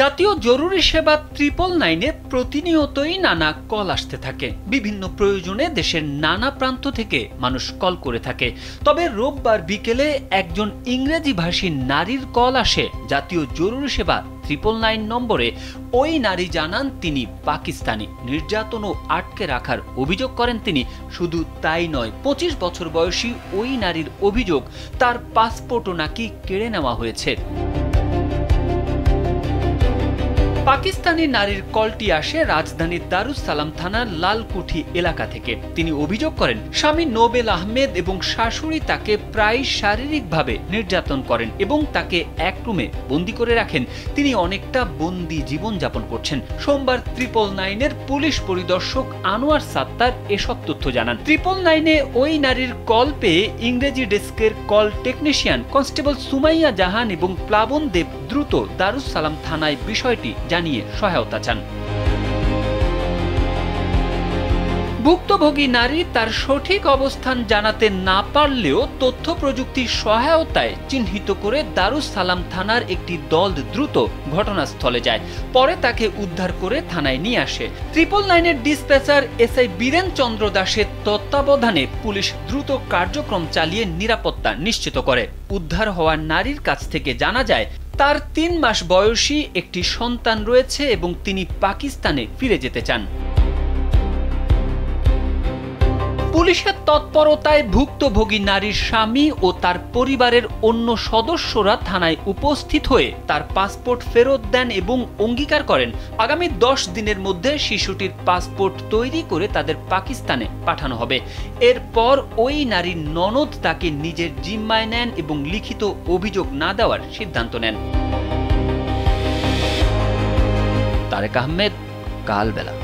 জাতীয় জরুরি সেবা 999-এ প্রতিনিয়তই নানা কল আসতে থাকে। বিভিন্ন প্রয়োজনে দেশের নানা প্রান্ত থেকে মানুষ কল করে থাকে। তবে রোববার বিকেলে একজন ইংরেজিভাষী নারীর কল আসে জাতীয় জরুরি সেবা 999 নম্বরে। ওই নারী জানান তিনি পাকিস্তানি, নির্যাতন ও আটকে রাখার অভিযোগ করেন তিনি। শুধু তাই নয়, 25 বছর বয়সী ওই নারীর অভিযোগ তার পাসপোর্টও নাকি কেড়ে নেওয়া হয়েছে। পাকিস্তানি নারীর কলটি আসে রাজধানীর দারুস সালাম থানার লালকুঠি এলাকা থেকে। তিনি অভিযোগ করেন স্বামী নোবেল আহমেদ এবং শাশুড়ি তাকে প্রায় শারীরিকভাবে নির্যাতন করেন এবং তাকে এক রুমে বন্দি করে রাখেন। তিনি অনেকটা বন্দি জীবনযাপন করছেন। সোমবার 999-এর পুলিশ পরিদর্শক আনোয়ার সাত্তার এসব তথ্য জানান। 999-এ ওই নারীর কল পেয়ে ইংরেজি ডেস্কের কল টেকনিশিয়ান কনস্টেবল সুমাইয়া জাহান এবং প্লাবন দেব দ্রুত দারুস সালাম থানায় বিষয়টি জানিয়ে সহায়তা চান। ভুক্তভোগী নারী তার সঠিক অবস্থান জানাতে না পারলেও তথ্য প্রযুক্তির সহায়তায় চিহ্নিত করে দারুস সালাম থানার একটি দল দ্রুত ঘটনাস্থলে যায়। পরে তাকে উদ্ধার করে থানায় নিয়ে আসে। 999-এর ডিসপ্যাচার এসআই বীরেন চন্দ্র দাসের তত্ত্বাবধানে পুলিশ দ্রুত কার্যক্রম চালিয়ে নিরাপত্তা নিশ্চিত করে। উদ্ধার হওয়া নারীর কাছ থেকে জানা যায় তার 3 মাস বয়সী একটি সন্তান রয়েছে এবং তিনি পাকিস্তানে ফিরে যেতে চান। পুলিশের তৎপরতায় ভুক্তভোগী নারীর স্বামী ও তার পরিবারের অন্য সদস্যরা থানায় উপস্থিত হয়ে তার পাসপোর্ট ফেরত দেন এবং অঙ্গীকার করেন আগামী 10 দিনের মধ্যে শিশুটির পাসপোর্ট তৈরি করে তাদের পাকিস্তানে পাঠানো হবে। এরপর ওই নারীর ননদ তাকে নিজের জিম্মায় নেন এবং লিখিত অভিযোগ না দেওয়ার সিদ্ধান্ত নেন। তারেক আহমেদ, কালবেলা।